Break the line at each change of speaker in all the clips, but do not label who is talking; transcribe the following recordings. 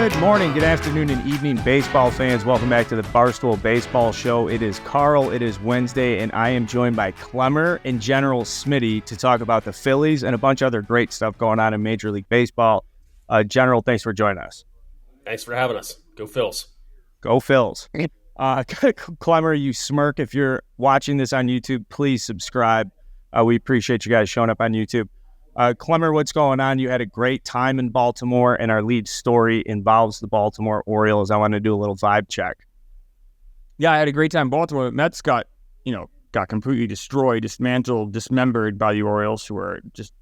Good morning, good afternoon, and evening, baseball fans. Welcome back to the Barstool Baseball Show. It is Carl, it is Wednesday, and I am joined by Clemmer and General Smitty to talk about the Phillies and a bunch of other great stuff going on in Major League Baseball. General, thanks for joining us.
Thanks for having us. Go Phils.
Go Phils. Clemmer, you smirk. If you're watching this on YouTube, please subscribe. We appreciate you guys showing up on YouTube. Clemmer, what's going on? You had a great time in Baltimore, and our lead story involves the Baltimore Orioles. I want to do a little vibe check.
Yeah, I had a great time in Baltimore. The Mets got completely destroyed, dismantled, dismembered by the Orioles, who were just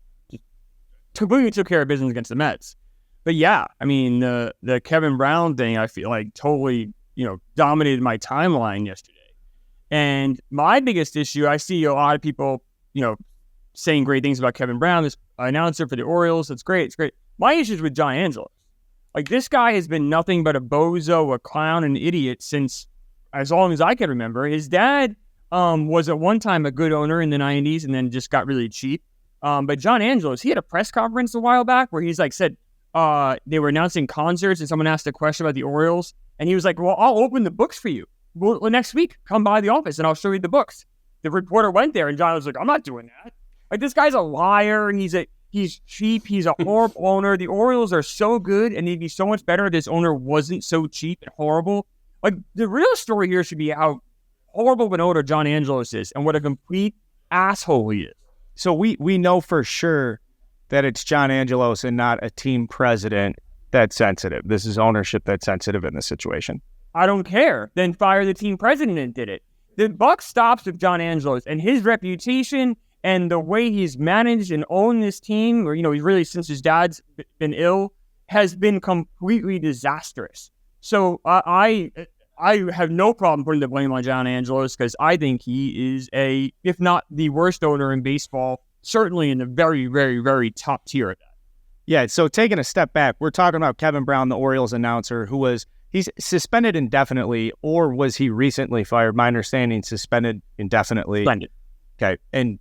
completely took care of business against the Mets. But yeah, I mean, the Kevin Brown thing, I feel like totally, dominated my timeline yesterday. And my biggest issue, I see a lot of people, saying great things about Kevin Brown, this announcer for the Orioles. It's great. It's great. My issue is with John Angelos. Like, this guy has been nothing but a bozo, a clown, an idiot since as long as I can remember. His dad was at one time a good owner in the 90s and then just got really cheap. But John Angelos, he had a press conference a while back where he's said they were announcing concerts and someone asked a question about the Orioles. And he was like, well, I'll open the books for you. Well, next week, come by the office and I'll show you the books. The reporter went there and John was like, I'm not doing that. Like, this guy's a liar. He's cheap. He's a horrible owner. The Orioles are so good, and they'd be so much better if this owner wasn't so cheap and horrible. Like, the real story here should be how horrible of an owner John Angelos is and what a complete asshole he is.
So we know for sure that it's John Angelos and not a team president that's sensitive. This is ownership that's sensitive in this situation.
I don't care. Then fire the team president and did it. The buck stops with John Angelos, and his reputation and the way he's managed and owned this team, or, he's really, since his dad's been ill, has been completely disastrous. So I have no problem putting the blame on John Angelos because I think he is if not the worst owner in baseball, certainly in the very, very, very top tier of that.
Yeah, so taking a step back, we're talking about Kevin Brown, the Orioles announcer, he's suspended indefinitely, or was he recently fired? My understanding, suspended indefinitely.
Suspended.
Okay, and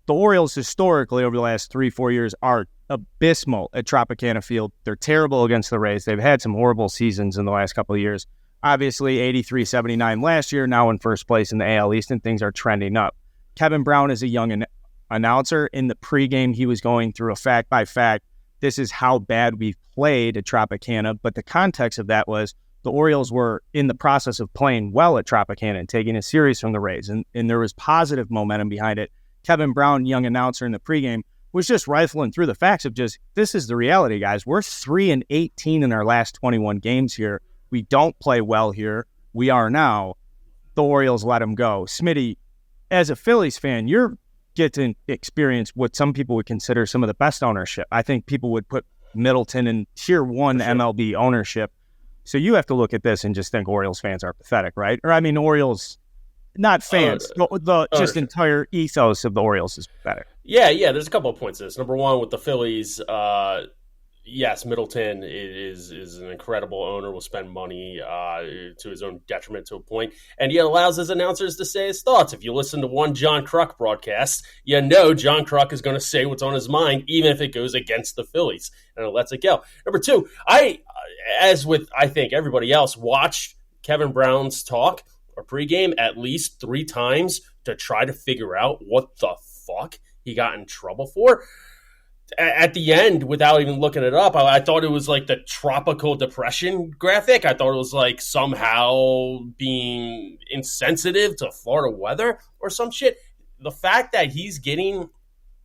the Orioles historically over the last 3-4 years are abysmal at Tropicana Field. They're terrible against the Rays. They've had some horrible seasons in the last couple of years. Obviously, 83-79 last year, now in first place in the AL East, and things are trending up. Kevin Brown is a young announcer. In the pregame, he was going through a fact by fact. This is how bad we've played at Tropicana, but the context of that was the Orioles were in the process of playing well at Tropicana and taking a series from the Rays, and there was positive momentum behind it. Kevin Brown, young announcer in the pregame, was just rifling through the facts of just, this is the reality, guys. We're 3-18 in our last 21 games here. We don't play well here. We are now. The Orioles let him go. Smitty, as a Phillies fan, you're getting to experience what some people would consider some of the best ownership. I think people would put Middleton in tier 1 MLB ownership. So you have to look at this and just think Orioles fans are pathetic, right? Or, I mean, Orioles... Not fans, just entire ethos of the Orioles is pathetic.
Yeah, there's a couple of points to this. Number one, with the Phillies, yes, Middleton is an incredible owner, will spend money to his own detriment to a point, and he allows his announcers to say his thoughts. If you listen to one John Kruk broadcast, John Kruk is going to say what's on his mind, even if it goes against the Phillies, and it lets it go. Number two, as with I think everybody else, watched Kevin Brown's talk or pregame at least 3 times to try to figure out what the fuck he got in trouble for. At the end, without even looking it up, I thought it was like the tropical depression graphic. I thought it was like somehow being insensitive to Florida weather or some shit. The fact that he's getting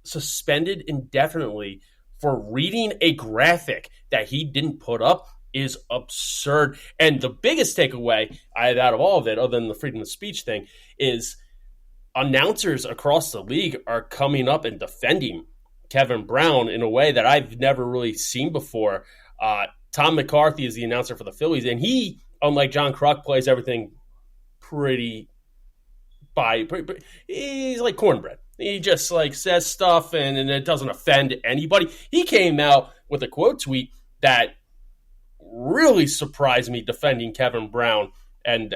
suspended indefinitely for reading a graphic that he didn't put up is absurd. And the biggest takeaway I had out of all of it, other than the freedom of speech thing, is announcers across the league are coming up and defending Kevin Brown in a way that I've never really seen before. Tom McCarthy is the announcer for the Phillies, and he, unlike John Kruk, plays everything pretty he's like cornbread. He just says stuff and it doesn't offend anybody. He came out with a quote tweet that really surprised me, defending Kevin Brown and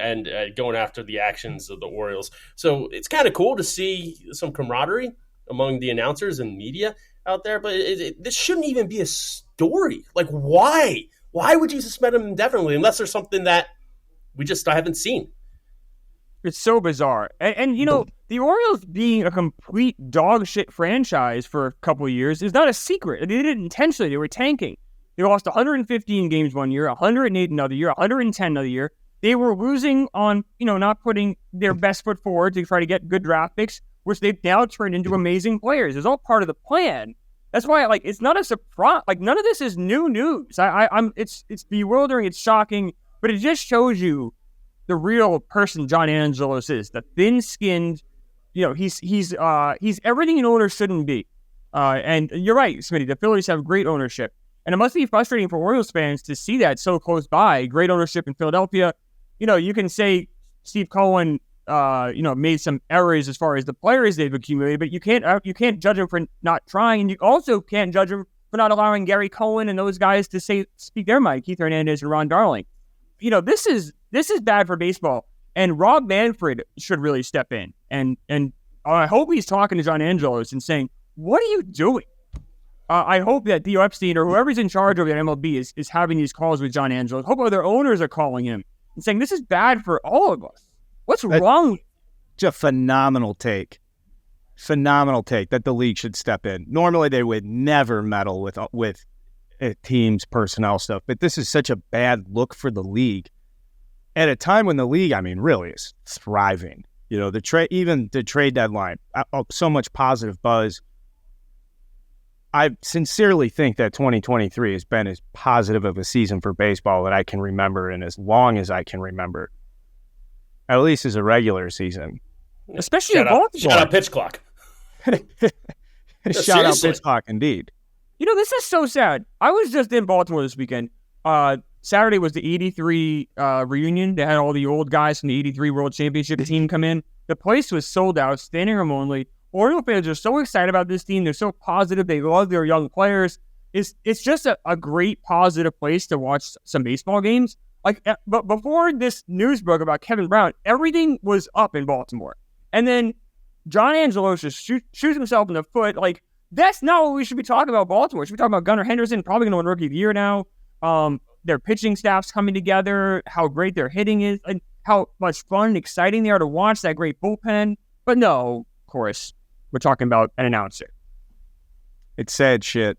going after the actions of the Orioles. So it's kind of cool to see some camaraderie among the announcers and media out there, but this shouldn't even be a story. Why? Why would you suspend him indefinitely unless there's something that I haven't seen?
It's so bizarre. And the Orioles being a complete dog shit franchise for a couple of years is not a secret. They did it intentionally. They were tanking. They lost 115 games one year, 108 another year, 110 another year. They were losing on, not putting their best foot forward to try to get good draft picks, which they've now turned into amazing players. It's all part of the plan. That's why, it's not a surprise. None of this is new news. It's bewildering. It's shocking, but it just shows you the real person John Angelos is. The thin-skinned, he's everything an owner shouldn't be. And you're right, Smitty. The Phillies have great ownership, and it must be frustrating for Orioles fans to see that so close by. Great ownership in Philadelphia. You can say Steve Cohen, made some errors as far as the players they've accumulated, but you can't judge him for not trying, and you also can't judge him for not allowing Gary Cohen and those guys to speak their mind, Keith Hernandez and Ron Darling. This is bad for baseball, and Rob Manfred should really step in, and I hope he's talking to John Angelos and saying, "What are you doing?" I hope that Theo Epstein or whoever's in charge of the MLB is having these calls with John Angelos. I hope other owners are calling him and saying, "This is bad for all of us. What's wrong?"
It's a phenomenal take that the league should step in. Normally, they would never meddle with a team's personnel stuff, but this is such a bad look for the league at a time when the league, really is thriving. The trade deadline, so much positive buzz. I sincerely think that 2023 has been as positive of a season for baseball that I can remember, and as long as I can remember, at least as a regular season.
Especially in Baltimore.
Shout out pitch clock.
Shout out pitch clock, indeed.
This is so sad. I was just in Baltimore this weekend. Saturday was the 83 reunion. They had all the old guys from the 83 World Championship team come in. The place was sold out, standing room only. Oriole fans are so excited about this team. They're so positive. They love their young players. It's just a great, positive place to watch some baseball games. But before this news broke about Kevin Brown, everything was up in Baltimore. And then John Angelos just shoots himself in the foot. That's not what we should be talking about Baltimore. We should be talking about Gunnar Henderson, probably going to win Rookie of the Year now. Their pitching staff's coming together, how great their hitting is, and how much fun and exciting they are to watch, that great bullpen. But no, of course, we're talking about an announcer.
It's sad shit.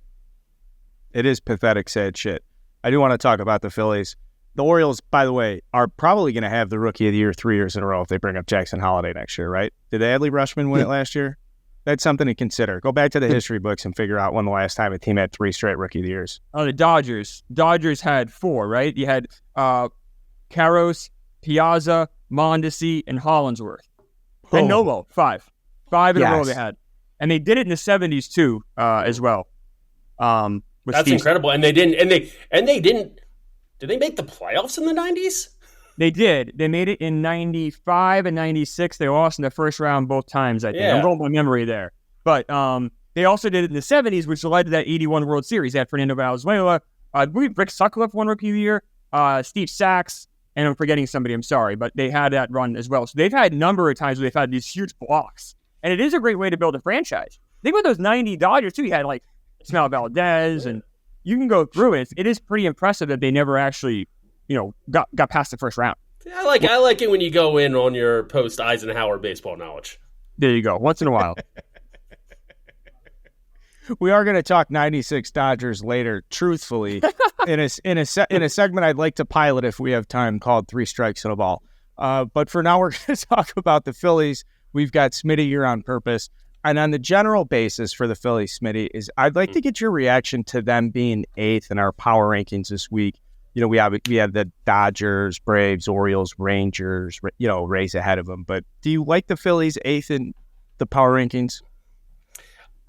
It is pathetic, sad shit. I do want to talk about the Phillies. The Orioles, by the way, are probably going to have the Rookie of the Year 3 years in a row if they bring up Jackson Holliday next year, right? Did Adley Rutschman win it last year? That's something to consider. Go back to the history books and figure out when the last time a team had 3 straight Rookie of the Years.
Oh, the Dodgers. Dodgers had 4, right? You had Karros, Piazza, Mondesi, and Hollinsworth. And Novo, 5. 5 in a row they had. And they did it in the 70s too, as well.
That's incredible. And they didn't. Did they make the playoffs in the 90s?
They did. They made it in 95 and 96. They lost in the first round both times, I think.
Yeah.
I'm going by memory there. But they also did it in the 70s, which led to that 81 World Series. They had Fernando Valenzuela. I believe Rick Sutcliffe won Rookie of the Year. Steve Sachs. And I'm forgetting somebody, I'm sorry. But they had that run as well. So they've had a number of times where they've had these huge blocks. And it is a great way to build a franchise. Think about those 90 Dodgers, too. You had, Ismael Valdez, and you can go through it. It is pretty impressive that they never actually, got past the first round.
I like it when you go in on your post-Eisenhower baseball knowledge.
There you go. Once in a while.
We are going to talk 96 Dodgers later, truthfully, in a segment I'd like to pilot if we have time, called 3 Strikes and a Ball. But for now, we're going to talk about the Phillies. We've got Smitty here on purpose. And on the general basis for the Phillies, Smitty, is I'd like to get your reaction to them being 8th in our power rankings this week. We have the Dodgers, Braves, Orioles, Rangers, Rays ahead of them. But do you like the Phillies 8th in the power rankings?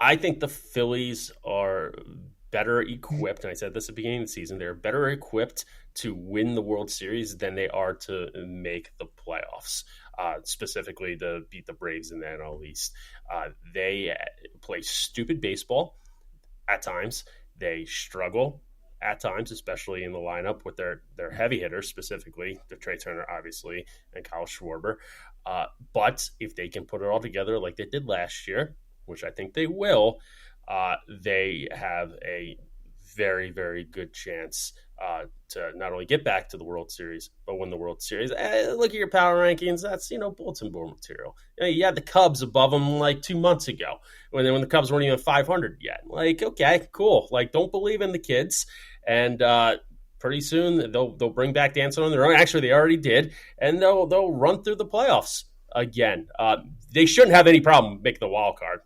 I think the Phillies are better equipped, and I said this at the beginning of the season, they're better equipped to win the World Series than they are to make the playoffs, specifically to beat the Braves in the NL East. They play stupid baseball at times. They struggle at times, especially in the lineup with their heavy hitters, specifically the Trey Turner, obviously, and Kyle Schwarber. But if they can put it all together like they did last year, which I think they will, they have a very, very good chance to not only get back to the World Series, but win the World Series. Look at your power rankings. That's, bulletin board material. You had the Cubs above them like 2 months ago when the Cubs weren't even 500 yet. Like, okay, cool. Like, don't believe in the kids. And pretty soon they'll bring back dancing on their own. Actually, they already did. And they'll run through the playoffs again. They shouldn't have any problem making the wild card.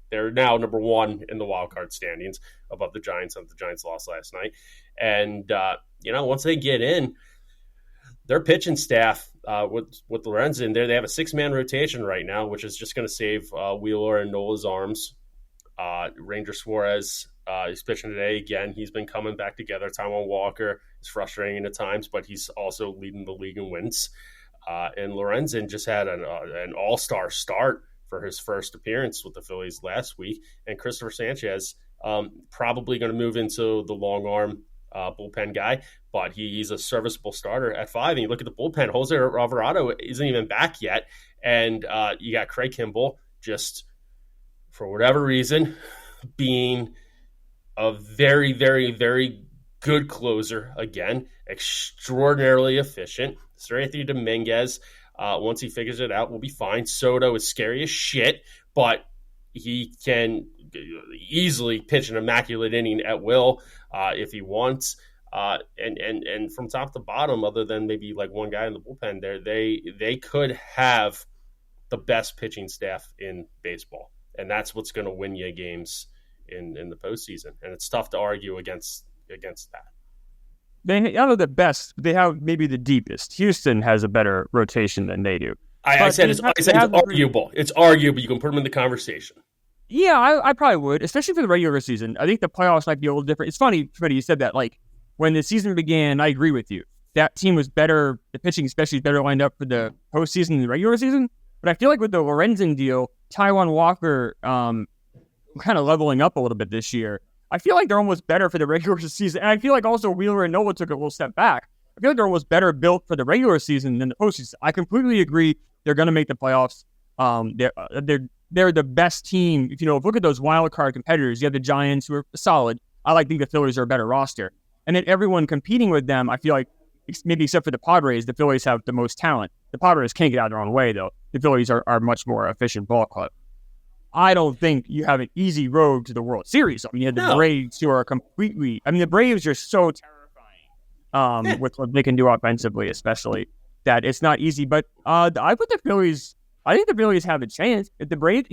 They're now number one in the wild card standings above the Giants. The Giants lost last night. And, once they get in, their pitching staff with Lorenzen there, they have a 6-man rotation right now, which is just going to save Wheeler and Nola's arms. Ranger Suarez is pitching today again. He's been coming back together. Taijuan Walker is frustrating at times, but he's also leading the league in wins. And Lorenzen just had an all-star start for his first appearance with the Phillies last week. And Christopher Sanchez probably going to move into the long arm bullpen guy, but he's a serviceable starter at 5. And you look at the bullpen, Jose Alvarado isn't even back yet. And you got Craig Kimbrell just, for whatever reason, being a very, very, very good closer again, extraordinarily efficient. Sir Anthony Dominguez, once he figures it out, will be fine. Soto is scary as shit, but he can easily pitch an immaculate inning at will if he wants. And from top to bottom, other than maybe like one guy in the bullpen there, they could have the best pitching staff in baseball. And that's what's going to win you games in the postseason. And it's tough to argue against that.
They have the best. They have maybe the deepest. Houston has a better rotation than they do.
I said it's arguable. It's arguable. You can put them in the conversation.
Yeah, I probably would, especially for the regular season. I think the playoffs might be a little different. It's funny, you said that. Like, when the season began, I agree with you. That team was better, the pitching especially is better lined up for the postseason than the regular season. But I feel like with the Lorenzen deal, Taijuan Walker kind of leveling up a little bit this year. I feel like they're almost better for the regular season. And I feel like also Wheeler and Nola took a little step back. I feel like they're almost better built for the regular season than the postseason. I completely agree. They're going to make the playoffs. They're the best team. If look at those wild card competitors, you have the Giants who are solid. I think the Phillies are a better roster. And then everyone competing with them, I feel like, maybe except for the Padres, the Phillies have the most talent. The Padres can't get out of their own way, though. The Phillies are much more efficient ball club. I don't think you have an easy road to the World Series. I mean, you have the Braves who are completely... I mean, the Braves are so terrifying with what they can do offensively, especially, that it's not easy. But I put the Phillies... I think the Phillies have a chance. If the Braves...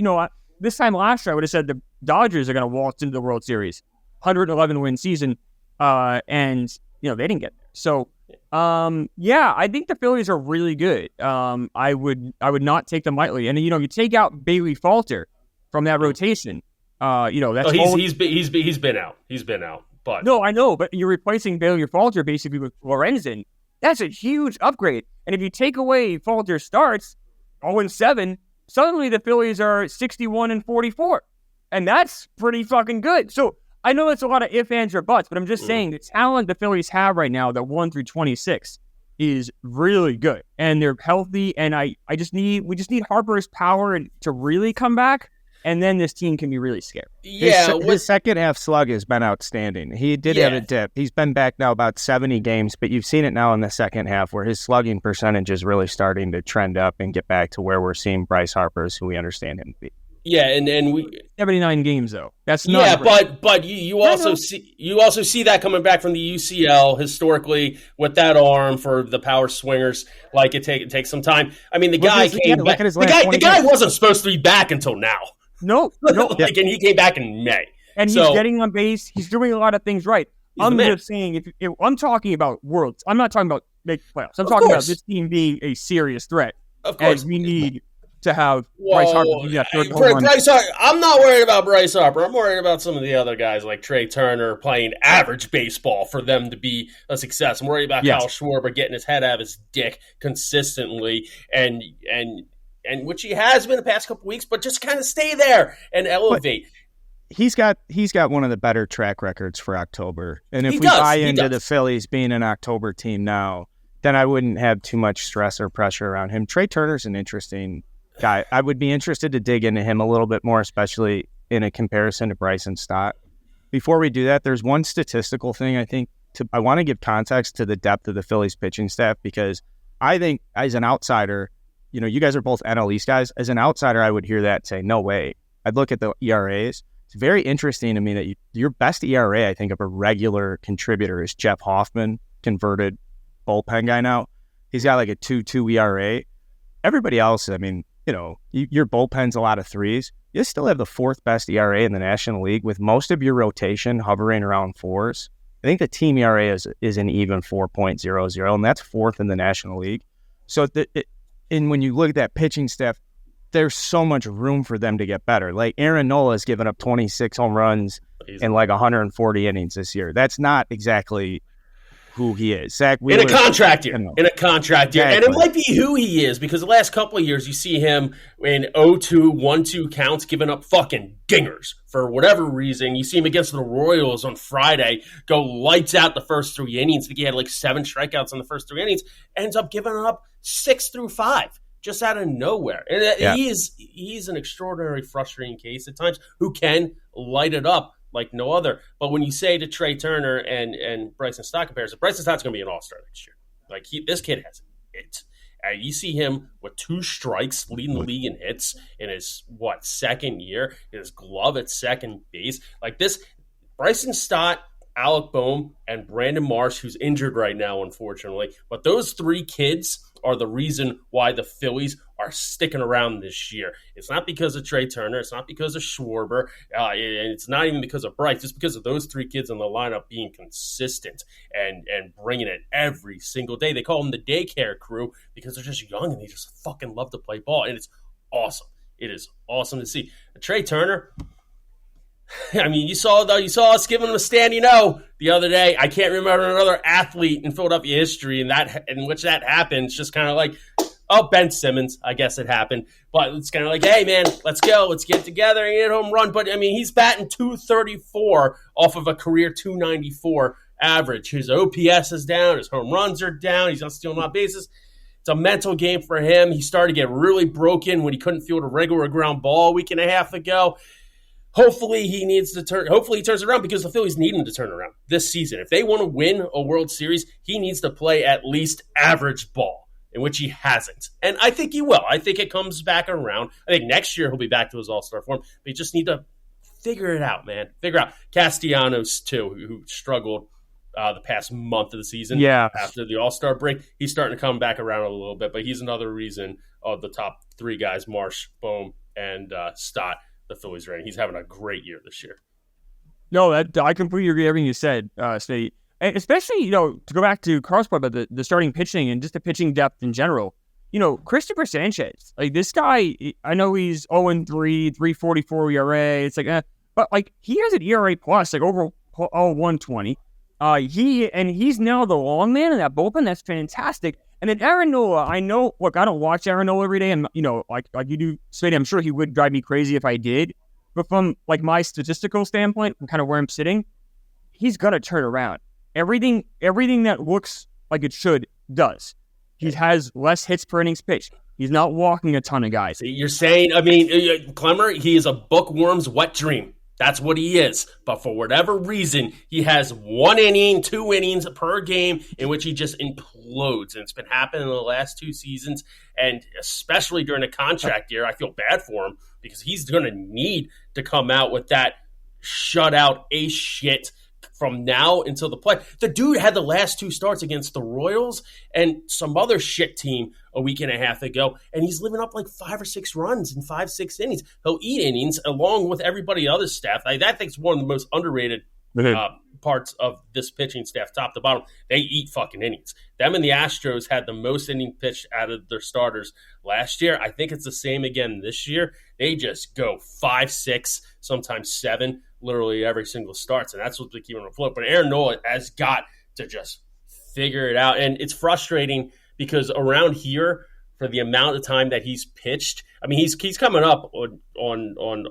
this time last year, I would have said the Dodgers are going to waltz into the World Series. 111-win season, and, they didn't get there. So, I think the Phillies are really good. I would not take them lightly. And, you take out Bailey Falter from that rotation. That's
he's been out. He's been out. But
no, I know. But you're replacing Bailey Falter basically with Lorenzen. That's a huge upgrade. And if you take away Falter's starts, 0-7, suddenly the Phillies are 61-44, and that's pretty fucking good. So I know it's a lot of ifs, ands, or buts, but I'm just saying the talent the Phillies have right now, the 1 through 26, is really good, and they're healthy. And we just need Harper's power to really come back, and then this team can be really scary.
Yeah, his second half slug has been outstanding. He did have a dip. He's been back now about 70 games, but you've seen it now in the second half where his slugging percentage is really starting to trend up and get back to where we're seeing Bryce Harper's, who we understand him to be.
Yeah, and we
79 games though. That's not
but you also see that coming back from the UCL historically with that arm for the power swingers. Like it takes some time. I mean, the guy came back. The guy wasn't supposed to be back until now.
No.
And he came back in May.
And he's getting on base. He's doing a lot of things right. I'm just saying, if I'm talking about worlds, I'm not talking about making playoffs. I'm talking about this team being a serious threat.
Of course.
And we need to have Bryce Harper do that third home run.
Bryce Harper. I'm not worried about Bryce Harper. I'm worried about some of the other guys like Trey Turner playing average baseball for them to be a success. I'm worried about Kyle Schwarber getting his head out of his dick consistently and which he has been the past couple weeks, but just kind of stay there and elevate.
But he's got one of the better track records for October. And if we buy into the Phillies being an October team now, then I wouldn't have too much stress or pressure around him. Trey Turner's an interesting guy. I would be interested to dig into him a little bit more, especially in a comparison to Bryson Stott. before we do that, there's one statistical thing I want to give context to the depth of the Phillies pitching staff, because I think as an outsider, you guys are both NL East guys. As an outsider, I would hear that and say, no way. I'd look at the ERAs. It's very interesting to me that your best ERA, I think, of a regular contributor is Jeff Hoffman, converted bullpen guy now. He's got like a 2.2 ERA. Everybody else, I mean, your bullpen's a lot of threes. You still have the fourth best ERA in the National League, with most of your rotation hovering around fours. I think the team ERA is an even 4.00, and that's fourth in the National League. So, and when you look at that pitching staff, there's so much room for them to get better. Like Aaron Nola has given up 26 home runs in like 140 innings this year. That's not exactly who he is. Zach Wheeler,
in a contract year. Exactly. And it might be who he is, because the last couple of years you see him in 0-2, 1-2 counts giving up fucking dingers for whatever reason. You see him against the Royals on Friday, go lights out the first 3 innings. I think he had like 7 strikeouts in the first 3 innings, ends up giving up 6 through 5 just out of nowhere. And he's an extraordinary frustrating case at times who can light it up like no other. But when you say to Trey Turner and Bryson Stott comparison, Bryson Stott's going to be an all-star next year. Like this kid has it. You see him with 2 strikes leading the league in hits in his, second year, his glove at second base. Like this, Bryson Stott, Alec Boehm, and Brandon Marsh, who's injured right now, unfortunately. But those 3 kids are the reason why the Phillies are sticking around this year. It's not because of Trey Turner. It's not because of Schwarber. And it's not even because of Bryce. It's because of those 3 kids in the lineup being consistent and bringing it every single day. They call them the daycare crew because they're just young and they just fucking love to play ball. And it's awesome. It is awesome to see. Trey Turner, I mean, you saw us giving him a standing O the other day. I can't remember another athlete in Philadelphia history in which that happened. It's just kind of like, Ben Simmons, I guess it happened. But it's kind of like, hey, man, let's go. Let's get together and get a home run. But, I mean, he's batting .234 off of a career .294 average. His OPS is down. His home runs are down. He's not stealing out bases. It's a mental game for him. He started to get really broken when he couldn't field a regular ground ball a week and a half ago. Hopefully he turns around, because the Phillies need him to turn around this season. If they want to win a World Series, he needs to play at least average ball, in which he hasn't. And I think he will. I think it comes back around. I think next year he'll be back to his all-star form. But you just need to figure it out, man. Figure out. Castellanos, too, who struggled the past month of the season.
Yeah.
After the all-star break, he's starting to come back around a little bit. But he's another reason of the top 3 guys, Marsh, Boehm, and Stott, the Phillies rating. He's having a great year this year.
No, I completely agree with everything you said, Smitty. And especially, to go back to Carl's point about the starting pitching and just the pitching depth in general. Christopher Sanchez, like this guy, I know he's 0-3, 3.44 ERA. It's like, but like he has an ERA plus, like over 120. He's now the long man in that bullpen. That's fantastic. And then Aaron Nola, I know, look, I don't watch Aaron Nola every day, and like you do, Smitty, I'm sure he would drive me crazy if I did. But from like my statistical standpoint, from kind of where I'm sitting, he's gonna turn around. Everything that looks like it should does. He has less hits per innings pitched. He's not walking a ton of guys.
You're saying, I mean, Clemmer, he is a bookworm's wet dream. That's what he is. But for whatever reason, he has 1 inning, 2 innings per game in which he just implodes. And it's been happening in the last 2 seasons. And especially during a contract year, I feel bad for him because he's going to need to come out with that shutout ace shit from now until the play. The dude had the last 2 starts against the Royals and some other shit team a week and a half ago, and he's living up like 5 or 6 runs in 5-6 innings. He'll eat innings along with everybody else's staff. I think it's one of the most underrated parts of this pitching staff, top to bottom. They eat fucking innings. Them and the Astros had the most inning pitched out of their starters last year. I think it's the same again this year. They just go 5, 6, sometimes 7, literally every single starts, and that's what's keeping them afloat. But Aaron Nola has got to just figure it out, and it's frustrating because around here, for the amount of time that he's pitched, I mean, he's coming up on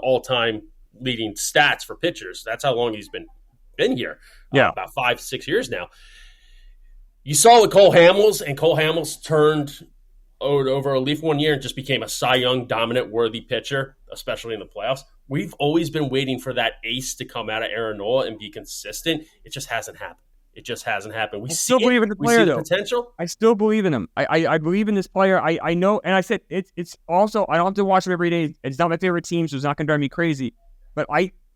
all-time leading stats for pitchers. That's how long he's been here. About 5-6 years now. You saw with Cole Hamels, and Cole Hamels turned over a leaf one year and just became a Cy Young dominant worthy pitcher, especially in the playoffs. We've always been waiting for that ace to come out of Aaron Nola and be consistent. It just hasn't happened. It just hasn't happened. We
I
see
still believe
it.
in the
We
player,
see the
though.
potential.
I still believe in him. I believe in this player. I know, and I said it's also, I don't have to watch him every day. It's not my favorite team, so it's not going to drive me crazy. But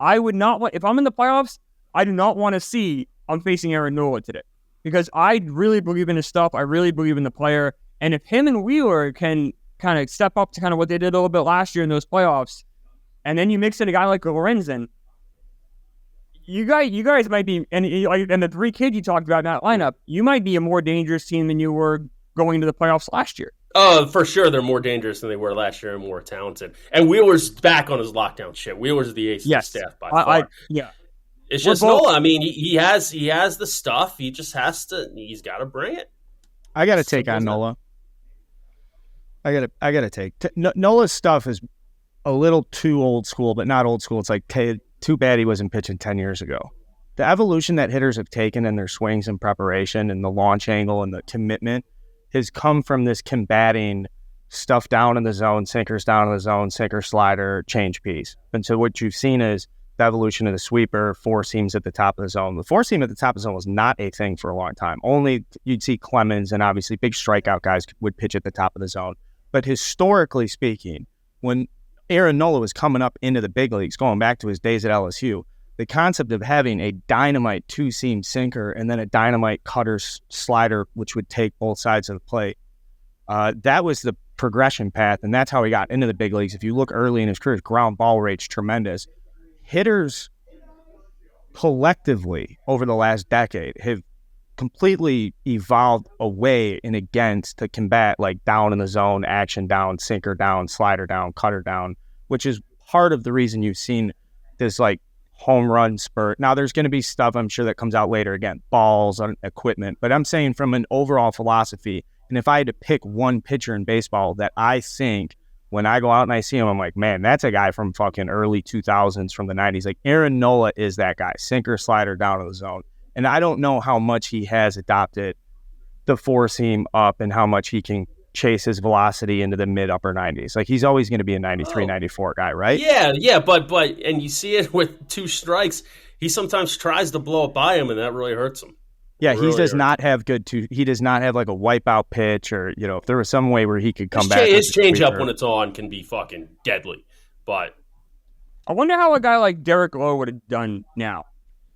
I would not want, if I'm in the playoffs, I do not want to see I'm facing Aaron Nola today, because I really believe in his stuff. I really believe in the player, and if him and Wheeler can kind of step up to kind of what they did a little bit last year in those playoffs, and then you mix in a guy like Lorenzen, you guys might be, and the three kids you talked about in that lineup, you might be a more dangerous team than you were going to the playoffs last year.
Oh, for sure, they're more dangerous than they were last year and more talented. And Wheeler's back on his lockdown shit. Wheeler's the ace of the staff by far.
Yeah.
It's just Nola. I mean, he has the stuff. He just has to. He's got to bring it.
I got to take on Nola. I got to take Nola's stuff is a little too old school, but not old school. It's like too bad he wasn't pitching 10 years ago. The evolution that hitters have taken in their swings and preparation and the launch angle and the commitment has come from this combating stuff down in the zone, sinkers down in the zone, sinker, slider, change piece. And so what you've seen is the evolution of the sweeper, four seams at the top of the zone. The four seam at the top of the zone was not a thing for a long time. Only you'd see Clemens and obviously big strikeout guys would pitch at the top of the zone. But historically speaking, when Aaron Nola was coming up into the big leagues, going back to his days at LSU, the concept of having a dynamite two-seam sinker and then a dynamite cutter slider, which would take both sides of the plate, that was the progression path, and that's how he got into the big leagues. If you look early in his career, his ground ball rate's tremendous. Hitters collectively over the last decade have completely evolved away and against to combat like down in the zone, action down, sinker down, slider down, cutter down, which is part of the reason you've seen this like home run spurt. Now there's going to be stuff I'm sure that comes out later, again, balls on equipment, but I'm saying from an overall philosophy, and if I had to pick one pitcher in baseball that I think when I go out and I see him, I'm like, man, that's a guy from fucking early 2000s, from the 90s. Like Aaron Nola is that guy, sinker, slider down in the zone. And I don't know how much he has adopted the four seam up and how much he can chase his velocity into the mid upper 90s. Like he's always going to be a 93, 94 guy, right?
Yeah, but and you see it with two strikes. He sometimes tries to blow it by him, and that really hurts him.
Yeah, he does not have he does not have like a wipeout pitch, or if there was some way where he could come back.
His changeup when it's on can be fucking deadly. But
I wonder how a guy like Derek Lowe would have done now,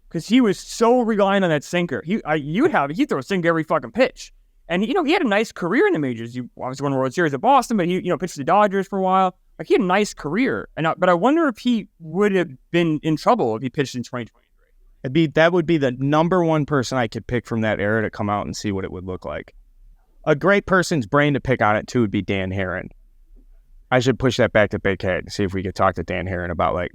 because he was so reliant on that sinker. He'd throw a sinker every fucking pitch, and he had a nice career in the majors. He obviously won the World Series at Boston, but he pitched the Dodgers for a while. Like he had a nice career, but I wonder if he would have been in trouble if he pitched in 2023.
That would be the number one person I could pick from that era to come out and see what it would look like. A great person's brain to pick on it too would be Dan Herron. I should push that back to Big Head and see if we could talk to Dan Herron about like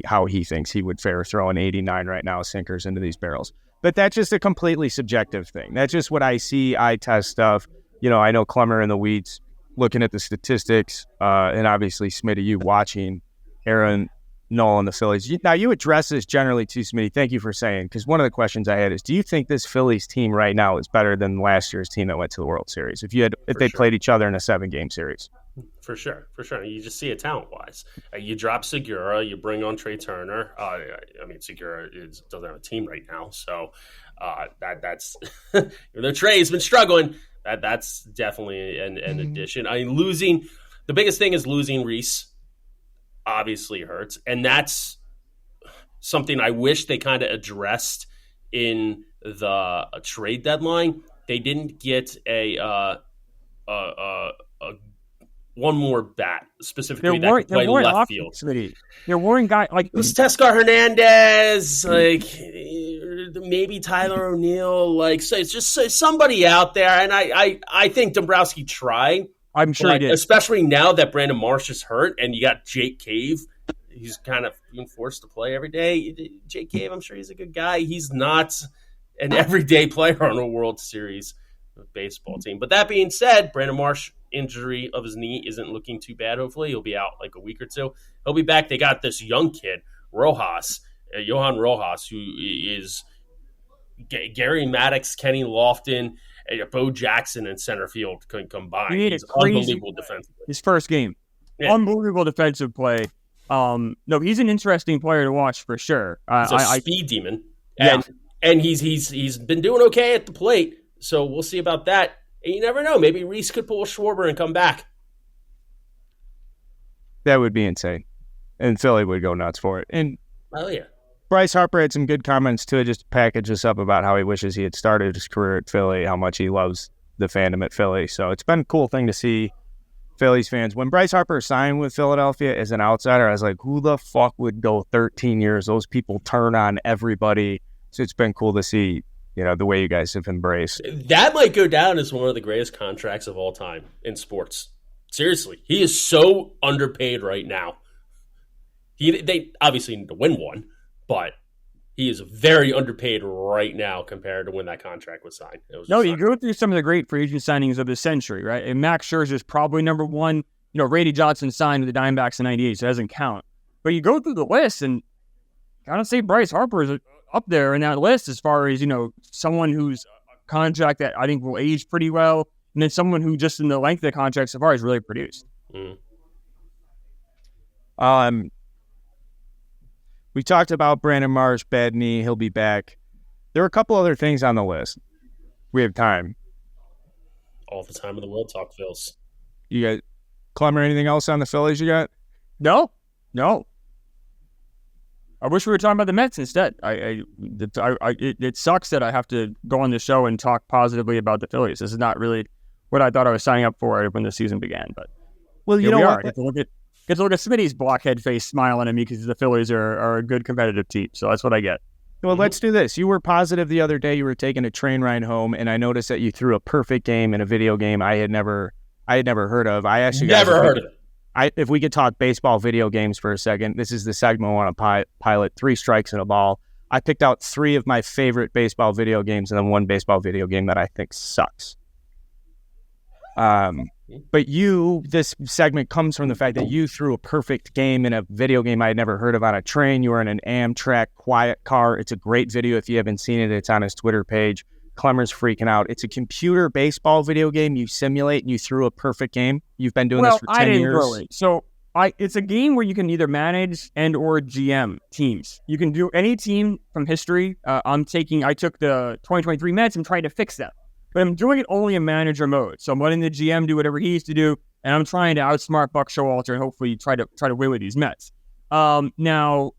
how he thinks he would fare throwing 89 right now sinkers into these barrels. But that's just a completely subjective thing. That's just what I see. I test stuff. I know Clemmer in the weeds looking at the statistics, and obviously Smitty, you watching Aaron Nola and the Phillies. Now, you address this generally too, Smitty. Thank you for saying, because one of the questions I had is, do you think this Phillies team right now is better than last year's team that went to the World Series? If they played each other in a 7-game series?
For sure. You just see it talent-wise. You drop Segura, you bring on Trey Turner. Segura doesn't have a team right now, so that's the Trey's been struggling. That's definitely an addition. The biggest thing is losing Reese. Obviously hurts, and that's something I wish they kind of addressed in the trade deadline. They didn't get a one more bat specifically that could play left field.
They're worrying guy like
it was Teoscar Hernandez, like maybe Tyler O'Neill, like so it's just somebody out there. And I think Dombrowski tried.
I'm sure he did.
Especially now that Brandon Marsh is hurt and you got Jake Cave. He's kind of being forced to play every day. Jake Cave, I'm sure he's a good guy. He's not an everyday player on a World Series baseball team. But that being said, Brandon Marsh injury of his knee isn't looking too bad. Hopefully he'll be out like a week or two. He'll be back. They got this young kid, Johan Rojas, who is Gary Maddox, Kenny Lofton, Bo Jackson in center field combined. He's unbelievable defensively.
His first game. Yeah. Unbelievable defensive play. No, he's an interesting player to watch for sure.
He's a speed demon,
Yeah.
and he's been doing okay at the plate. So we'll see about that. And you never know. Maybe Reese could pull a Schwarber and come back.
That would be insane. And Philly would go nuts for it. And
Oh yeah.
Bryce Harper had some good comments too, just to package this up about how he wishes he had started his career at Philly, how much he loves the fandom at Philly. So it's been a cool thing to see Phillies fans. When Bryce Harper signed with Philadelphia as an outsider, I was like, who the fuck would go 13 years? Those people turn on everybody. So it's been cool to see, the way you guys have embraced.
That might go down as one of the greatest contracts of all time in sports. Seriously, he is so underpaid right now. They obviously need to win one, but he is very underpaid right now compared to when that contract was signed.
You go through some of the great free agent signings of the century, right? And Max Scherzer is probably number one. Randy Johnson signed with the Diamondbacks in '98, so it doesn't count. But you go through the list, and gotta say Bryce Harper is up there in that list as far as someone who's a contract that I think will age pretty well, and then someone who just in the length of the contract so far has really produced.
We talked about Brandon Marsh, bad knee. He'll be back. There are a couple other things on the list. We have time.
All the time in the world, talk Phils.
You got Clemmer, anything else on the Phillies you got?
No. I wish we were talking about the Mets instead. It sucks that I have to go on the show and talk positively about the Phillies. This is not really what I thought I was signing up for when the season began. But
you know what?
Get to look at Smitty's blockhead face smiling at me because the Phillies are a good competitive team. So that's what I get.
Well, let's do this. You were positive the other day. You were taking a train ride home, and I noticed that you threw a perfect game in a video game I had never heard of. I asked you guys
heard of it.
If we could talk baseball video games for a second. This is the segment I want to pilot. 3 strikes and a ball. I picked out 3 of my favorite baseball video games and then 1 baseball video game that I think sucks. But this segment comes from the fact that you threw a perfect game in a video game I had never heard of on a train. You were in an Amtrak quiet car. It's a great video. If you haven't seen it, it's on his Twitter page. Clemmer's freaking out. It's a computer baseball video game. You simulate and you threw a perfect game. You've been doing this for 10 years. Throw it.
So it's a game where you can either manage and or GM teams. You can do any team from history. I took the 2023 Mets and tried to fix them. But I'm doing it only in manager mode. So I'm letting the GM do whatever he needs to do, and I'm trying to outsmart Buck Showalter and hopefully try to win with these Mets. Now,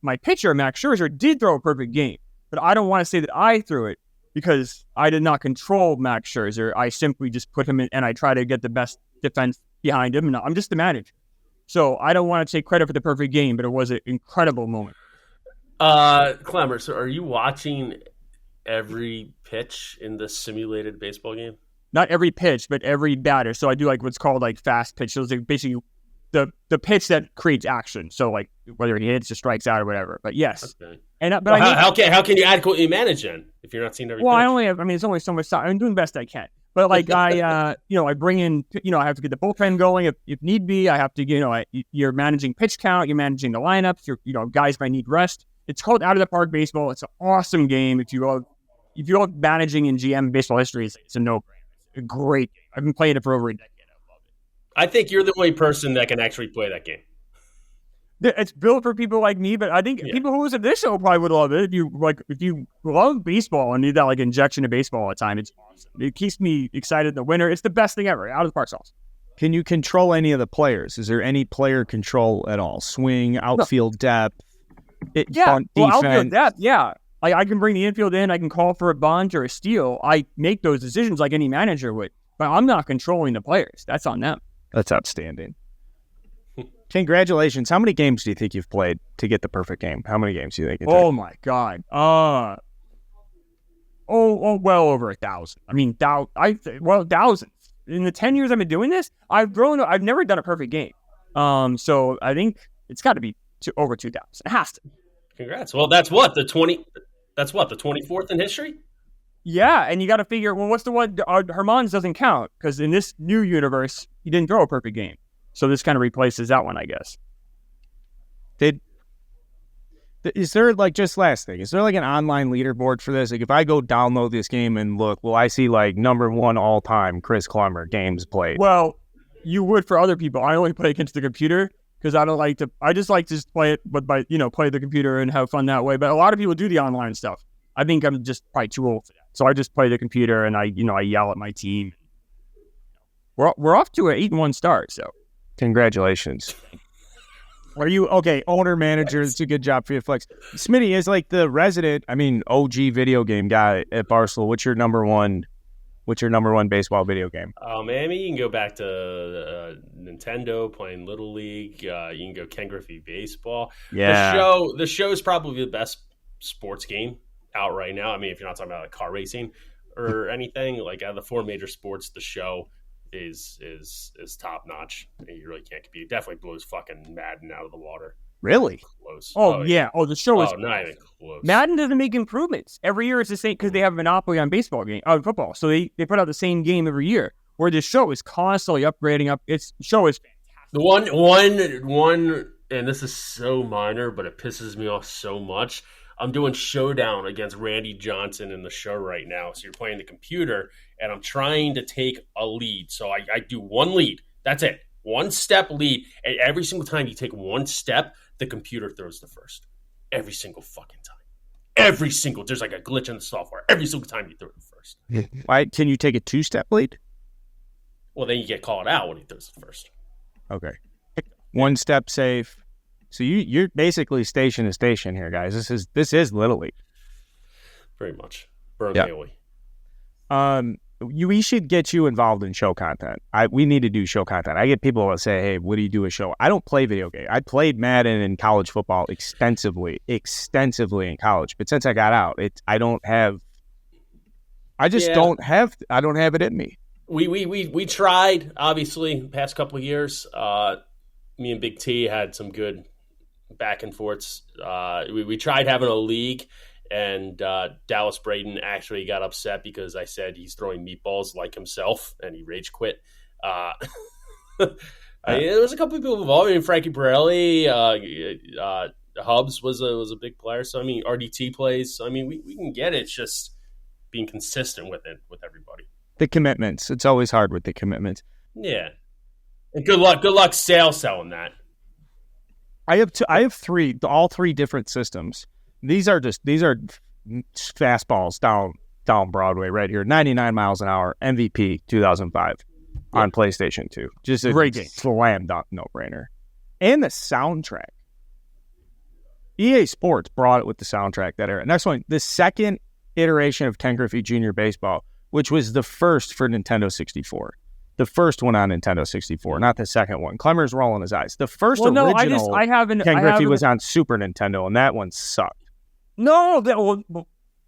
my pitcher, Max Scherzer, did throw a perfect game, but I don't want to say that I threw it because I did not control Max Scherzer. I simply just put him in, and I try to get the best defense behind him, and I'm just the manager. So I don't want to take credit for the perfect game, but it was an incredible moment.
Clemmer, so are you watching every pitch in the simulated baseball game?
Not every pitch, but every batter. So I do what's called fast pitch. So it's basically the pitch that creates action. So whether he hits or strikes out or whatever. But yes. Okay. And
how can you adequately manage then if you're not seeing every pitch?
Well, it's only so much time. I'm doing the best I can. But I bring in, I have to get the bullpen going if need be. I have to, you're managing pitch count, you're managing the lineups, guys might need rest. It's called Out of the Park Baseball. It's an awesome game. If you love managing in GM baseball history, it's a no-brainer. It's a great game. I've been playing it for over a decade. I love it.
I think you're the only person that can actually play that game.
It's built for people like me, but I think people who listen to this show probably would love it. If you love baseball and need that injection of baseball all the time, it's awesome. It keeps me excited in the winter. It's the best thing ever. Out of the Park sauce.
Can you control any of the players? Is there any player control at all? Swing, outfield depth,
outfield depth, yeah. I can bring the infield in. I can call for a bunt or a steal. I make those decisions like any manager would, but I'm not controlling the players. That's on them.
That's outstanding. Congratulations. How many games do you think you've played to get the perfect game? How many games do you think it
took? My God. Well over 1,000. I mean, thousands. In the 10 years I've been doing this, I've never done a perfect game. So I think it's got to be over 2,000. It has to.
Congrats. Well, that's what the 24th in history.
Yeah, and you got to figure, what's the one? Herman's doesn't count because in this new universe, he didn't throw a perfect game. So this kind of replaces that one, I guess.
Is there just last thing? Is there an online leaderboard for this? If I go download this game and look, will I see number 1 all time Chris Clemmer games played?
Well, you would for other people. I only play against the computer because I don't like to. I just like to just play it, but play the computer and have fun that way. But a lot of people do the online stuff. I think I'm just probably too old for that. So I just play the computer and I yell at my team. We're off to an 8-1 start. So
congratulations. Are you okay? Owner, manager, it's a good job for you, Flex. Smitty is like the resident, OG video game guy at Barstool. What's your number one baseball video game?
Oh man, you can go back to Nintendo, playing Little League. You can go Ken Griffey Baseball.
Yeah.
The show is probably the best sports game out right now. If you're not talking about like car racing or anything, like out of the 4 major sports, the show is top notch. You really can't compete. It definitely blows fucking Madden out of the water.
Really?
Close.
Oh yeah. Oh, the show is
not even close.
Madden doesn't make improvements every year. It's the same because they have a monopoly on football. So they put out the same game every year. Where this show is constantly upgrading. Show is fantastic.
The one, and this is so minor, but it pisses me off so much. I'm doing Showdown against Randy Johnson in the show right now. So you're playing the computer, and I'm trying to take a lead. So I do one lead. That's it. 1 step lead. And every single time you take 1 step, the computer throws the first. Every single fucking time. There's like a glitch in the software. Every single time you throw the first.
Why can you take a 2-step lead?
Well, then you get called out when he throws the first.
Okay. 1 step safe. So you're basically station to station here, guys. This is Little League.
Very much. Burn
yep.
Haley.
We should get you involved in show content. We need to do show content. I get people that say, "Hey, what do you do a show?" I don't play video game. I played Madden in college football extensively in college. But since I got out, I don't have it in me.
We tried, obviously, the past couple of years. Me and Big T had some good back and forths. We tried having a league, and Dallas Braden actually got upset because I said he's throwing meatballs like himself, and he rage quit. There was a couple of people involved. Frankie Borelli, Hubs was a big player. So RDT plays. So, we can get it. It's just being consistent with it with everybody.
The commitments. It's always hard with the commitments.
Yeah. And good luck selling that.
I have 3, all 3 different systems. These are fastballs down Broadway right here. 99 miles an hour, MVP 2005 on PlayStation 2. Just a
great game.
Slam dunk no-brainer. And the soundtrack. EA Sports brought it with the soundtrack that era. Next one, the second iteration of Ken Griffey Jr. Baseball, which was the first for Nintendo 64. The first one on Nintendo 64, not the second one. Clemmer's rolling his eyes. The first original Ken Griffey was on Super Nintendo, and that one sucked.
No,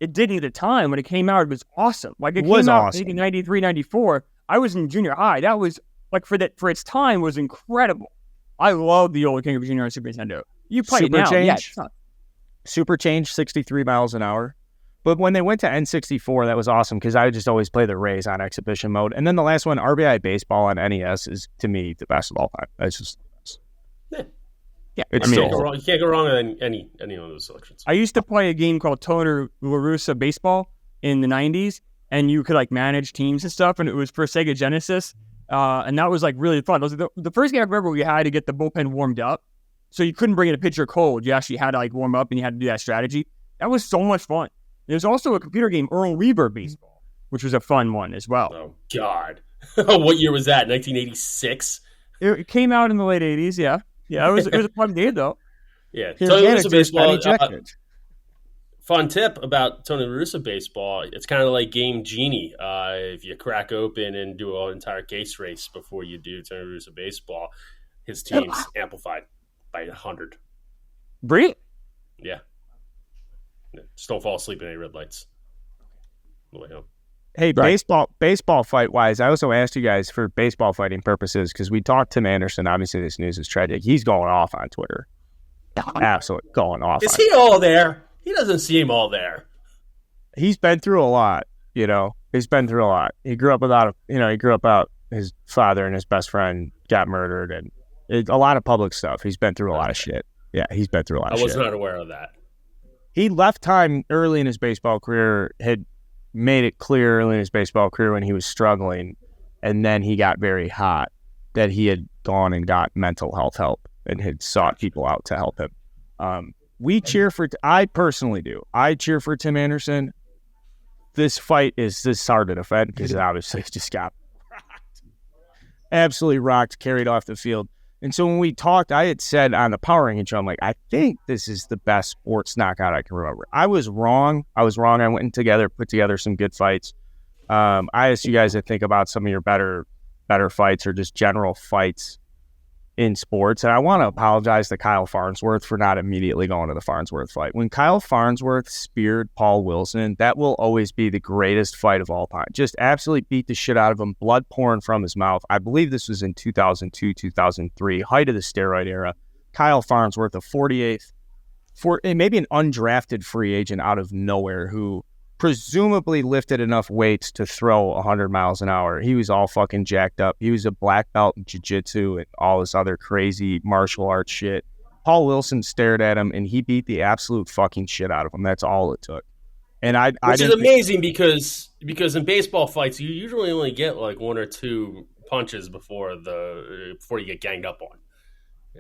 it didn't at the time. When it came out, it was awesome. Like, it was awesome. Maybe 93, 94. I was in junior high. That was, like, for its time, was incredible. I love the old Ken Griffey Jr. on Super Nintendo. You play
Super
it now.
Change?
Yeah,
Super Change, 63 miles an hour. But when they went to N64, that was awesome because I would just always play the Rays on exhibition mode. And then the last one, RBI Baseball on NES, is, to me, the best of all time. It's just the best.
Yeah. You can't go wrong on any of those selections.
I used to play a game called Tony La Russa Baseball in the 90s, and you could, like, manage teams and stuff, and it was for Sega Genesis. And that was, like, really fun. That was the first game I remember we had to get the bullpen warmed up. So you couldn't bring in a pitcher cold. You actually had to, like, warm up, and you had to do that strategy. That was so much fun. There's also a computer game, Earl Weaver Baseball, which was a fun one as well.
Oh, God. What year was that? 1986?
It came out in the late 80s, yeah. Yeah, it was a fun game, though.
Yeah. Tony La Russa Baseball. Fun tip about Tony La Russa Baseball, it's kind of like Game Genie. If you crack open and do an entire case race before you do Tony La Russa Baseball, his team's amplified by 100.
Really?
Yeah. Just don't fall asleep in any red lights.
Hey, right. baseball fight wise, I also asked you guys for baseball fighting purposes because we talked to Tim Anderson. Obviously, this news is tragic. He's going off on Twitter. Absolutely going off.
Is he all there? He doesn't seem all there.
He's been through a lot, He's been through a lot. He grew up without his father and his best friend got murdered and a lot of public stuff. He's been through a lot of shit. Yeah, he's been through a lot of shit.
I was not aware of that.
He left time early in his baseball career, had made it clear early in his baseball career when he was struggling, and then he got very hot that he had gone and got mental health help and had sought people out to help him. I personally do. I cheer for Tim Anderson. This fight is this hard to defend because obviously it just got absolutely rocked, carried off the field. And so when we talked, I had said on the Power Ranking show, I'm like, I think this is the best sports knockout I can remember. I was wrong. I went put together some good fights. I asked you guys to think about some of your better fights or just general fights in sports. And I want to apologize to Kyle Farnsworth for not immediately going to the Farnsworth fight. When Kyle Farnsworth speared Paul Wilson, that will always be the greatest fight of all time. Just absolutely beat the shit out of him, blood pouring from his mouth. I believe this was in 2002, 2003, height of the steroid era. Kyle Farnsworth, a 48th, maybe an undrafted free agent out of nowhere who presumably lifted enough weights to throw 100 miles an hour. He was all fucking jacked up. He was a black belt in jiu-jitsu and all this other crazy martial arts shit. Paul Wilson stared at him and he beat the absolute fucking shit out of him. That's all it took. And
Which is amazing because in baseball fights you usually only get like one or two punches before you get ganged up on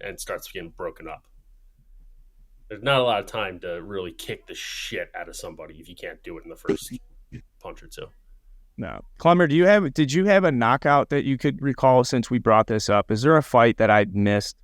and starts getting broken up. There's not a lot of time to really kick the shit out of somebody if you can't do it in the first punch or two.
No. Clemmer, did you have a knockout that you could recall since we brought this up? Is there a fight that I'd missed?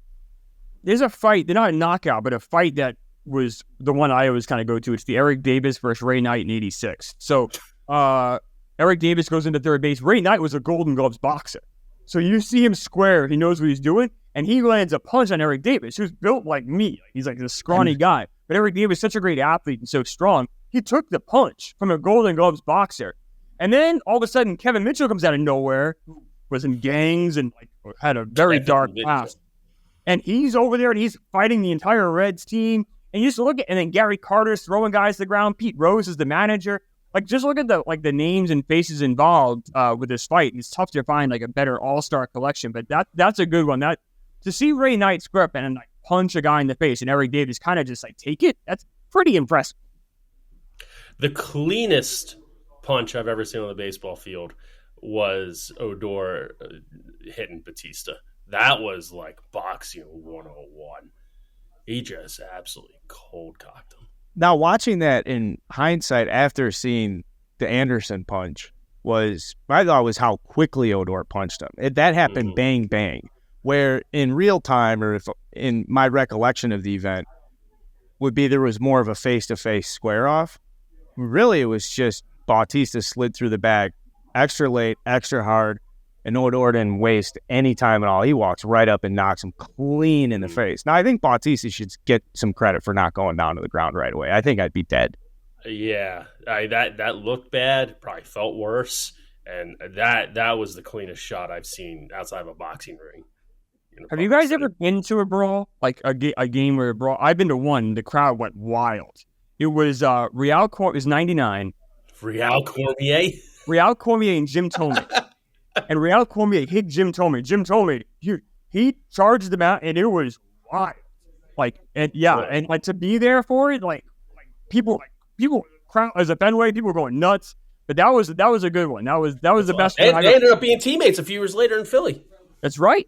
There's a fight, they're not a knockout, but a fight that was the one I always kind of go to. It's the Eric Davis versus Ray Knight in 86. So Eric Davis goes into third base. Ray Knight was a Golden Gloves boxer. So you see him square, he knows what he's doing, and he lands a punch on Eric Davis, who's built like me. He's like this scrawny guy. But Eric Davis is such a great athlete and so strong. He took the punch from a Golden Gloves boxer. And then all of a sudden, Kevin Mitchell comes out of nowhere, who was in gangs and like had a very dark past. And he's over there and he's fighting the entire Reds team. And you just look at, and then Gary Carter's throwing guys to the ground. Pete Rose is the manager. Like, just look at the names and faces involved with this fight. It's tough to find like a better all-star collection, but that's a good one. That to see Ray Knight square up and like punch a guy in the face and Eric Davis kind of just like take it. That's pretty impressive.
The cleanest punch I've ever seen on the baseball field was Odor hitting Batista. That was like boxing 101. He just absolutely cold cocked him.
Now, watching that in hindsight after seeing the Anderson punch I thought was how quickly Odor punched him. That happened bang, bang. Where in real time, or if in my recollection of the event, would be there was more of a face-to-face square-off. Really, it was just Bautista slid through the bag extra late, extra hard, and Odor didn't waste any time at all. He walks right up and knocks him clean in the face. Now, I think Bautista should get some credit for not going down to the ground right away. I think I'd be dead.
Yeah, that looked bad. Probably felt worse, and that was the cleanest shot I've seen outside of a boxing ring.
Have you guys ever been to a brawl, like a game where a brawl? I've been to one. The crowd went wild. It was Real Cormier. It was 99.
Real Cormier.
Real Cormier and Jim Tomey. And Real Cormier hit Jim Tomey. Jim Tomey, he charged him out, and it was wild. And like to be there for it, like people, crowd as a Fenway, people were going nuts. But that was a good one. That was the best one.
They ended up being teammates a few years later in Philly.
That's right.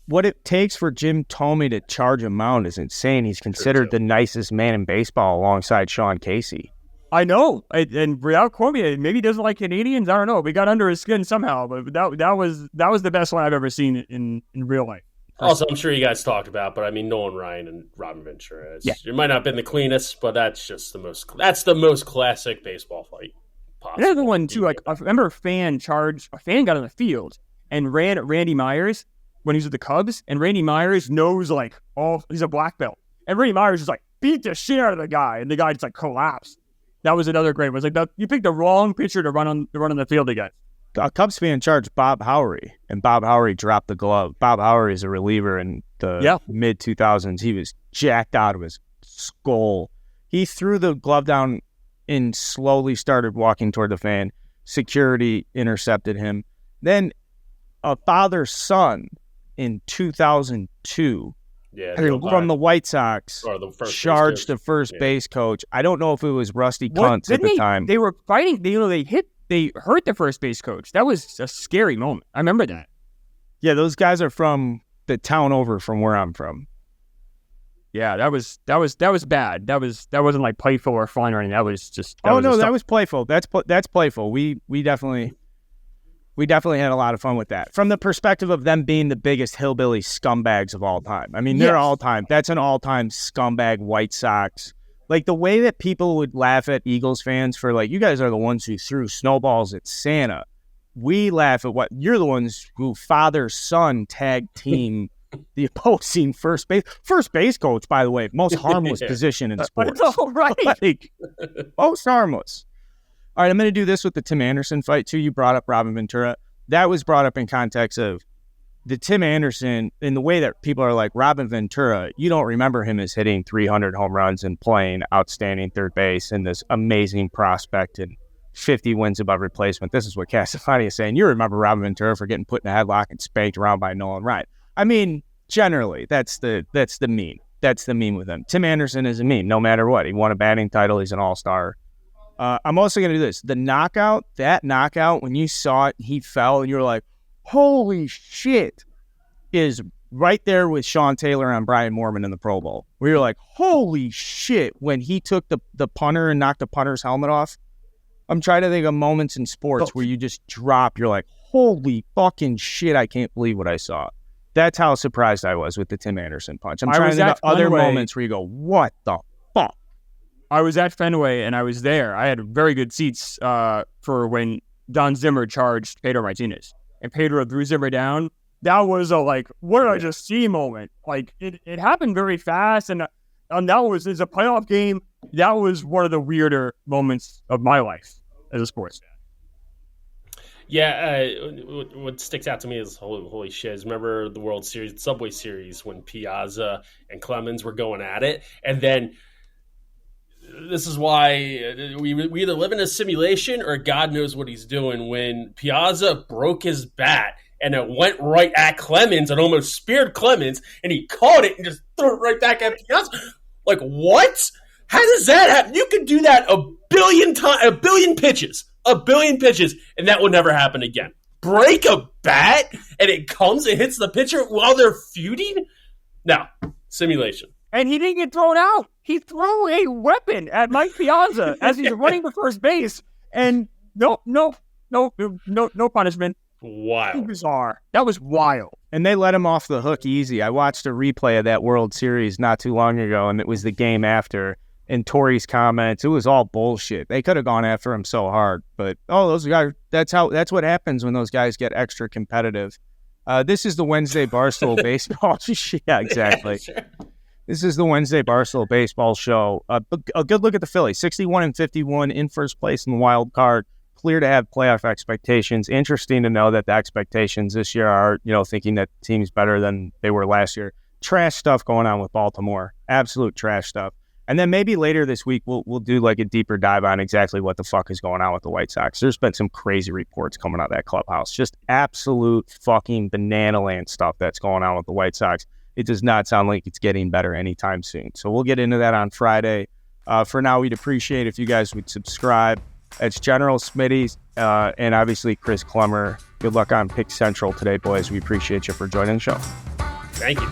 What it takes for Jim Tomey to charge him out is insane. He's considered the nicest man in baseball alongside Sean Casey.
I know, and Real Cormier maybe doesn't like Canadians. I don't know. We got under his skin somehow, but that was the best one I've ever seen in real life.
Also, I'm sure you guys talked about, but I mean, Nolan Ryan and Robin Ventura. It might not have been the cleanest, but that's just the most classic baseball fight possible.
Another one too. Like I remember a fan got on the field and ran at Randy Myers when he was with the Cubs, and Randy Myers knows he's a black belt, and Randy Myers just like beat the shit out of the guy, and the guy just like collapsed. That was another great one. It was like you picked the wrong pitcher to run on the field again.
A Cubs fan charged Bob Howery, and Bob Howery dropped the glove. Bob Howery is a reliever in the mid-2000s. He was jacked out of his skull. He threw the glove down and slowly started walking toward the fan. Security intercepted him. Then a father-son in 2002 from the White Sox charged the first base coach. I don't know if it was Rusty Kuntz at the time.
They were fighting. They hurt the first base coach. That was a scary moment. I remember that.
Yeah, those guys are from the town over from where I'm from.
Yeah, that was bad. That wasn't like playful or fun or anything. That was just.
That was playful. That's playful. We definitely had a lot of fun with that. From the perspective of them being the biggest hillbilly scumbags of all time. I mean, they're all time. That's an all-time scumbag White Sox. Like the way that people would laugh at Eagles fans for like, you guys are the ones who threw snowballs at Santa. We laugh at what you're the ones who father-son tag team the opposing first base coach, by the way, most harmless position in sports.
All right.
Like, most harmless. All right, I'm going to do this with the Tim Anderson fight, too. You brought up Robin Ventura. That was brought up in context of the Tim Anderson, in the way that people are like, Robin Ventura, you don't remember him as hitting 300 home runs and playing outstanding third base and this amazing prospect and 50 wins above replacement. This is what Cassavani is saying. You remember Robin Ventura for getting put in a headlock and spanked around by Nolan Ryan. I mean, generally, that's the meme. That's the meme with him. Tim Anderson is a meme, no matter what. He won a batting title. He's an all-star. I'm also going to do this. That knockout, when you saw it, he fell, and you were like, holy shit, is right there with Sean Taylor and Brian Moorman in the Pro Bowl. Where you're like, holy shit, when he took the punter and knocked the punter's helmet off. I'm trying to think of moments in sports where you just drop. You're like, holy fucking shit, I can't believe what I saw. That's how surprised I was with the Tim Anderson punch. I'm trying to think of other moments where you go, what the fuck?
I was at Fenway, and I was there. I had very good seats for when Don Zimmer charged Pedro Martinez. And Pedro threw Zimmer down. That was a, like, what did I just see moment? Like, it happened very fast, and that was, as a playoff game, that was one of the weirder moments of my life as a sports fan.
Yeah, what sticks out to me is holy shit. Remember the World Series, the Subway Series, when Piazza and Clemens were going at it, and then this is why we either live in a simulation or God knows what he's doing. When Piazza broke his bat and it went right at Clemens and almost speared Clemens, and he caught it and just threw it right back at Piazza. Like, what? How does that happen? You could do that a billion pitches, and that will never happen again. Break a bat and it comes and hits the pitcher while they're feuding? No, simulation.
And he didn't get thrown out. He threw a weapon at Mike Piazza as he's running to first base, and no punishment.
Wild.
Bizarre. That was wild.
And they let him off the hook easy. I watched a replay of that World Series not too long ago, and it was the game after. And Torrey's comments, it was all bullshit. They could have gone after him so hard, but those guys. That's what happens when those guys get extra competitive. This is the Wednesday Barstool baseball. Yeah, exactly.
Yeah, sure.
This is the Wednesday Barstool baseball show. A good look at the Phillies, 61-51 in first place in the wild card. Clear to have playoff expectations. Interesting to know that the expectations this year are, thinking that the team's better than they were last year. Trash stuff going on with Baltimore. Absolute trash stuff. And then maybe later this week, we'll do like a deeper dive on exactly what the fuck is going on with the White Sox. There's been some crazy reports coming out of that clubhouse. Just absolute fucking banana land stuff that's going on with the White Sox. It does not sound like it's getting better anytime soon. So we'll get into that on Friday. For now, we'd appreciate if you guys would subscribe. It's General Smitty and obviously Chris Clemmer. Good luck on Pick Central today, boys. We appreciate you for joining the show.
Thank you.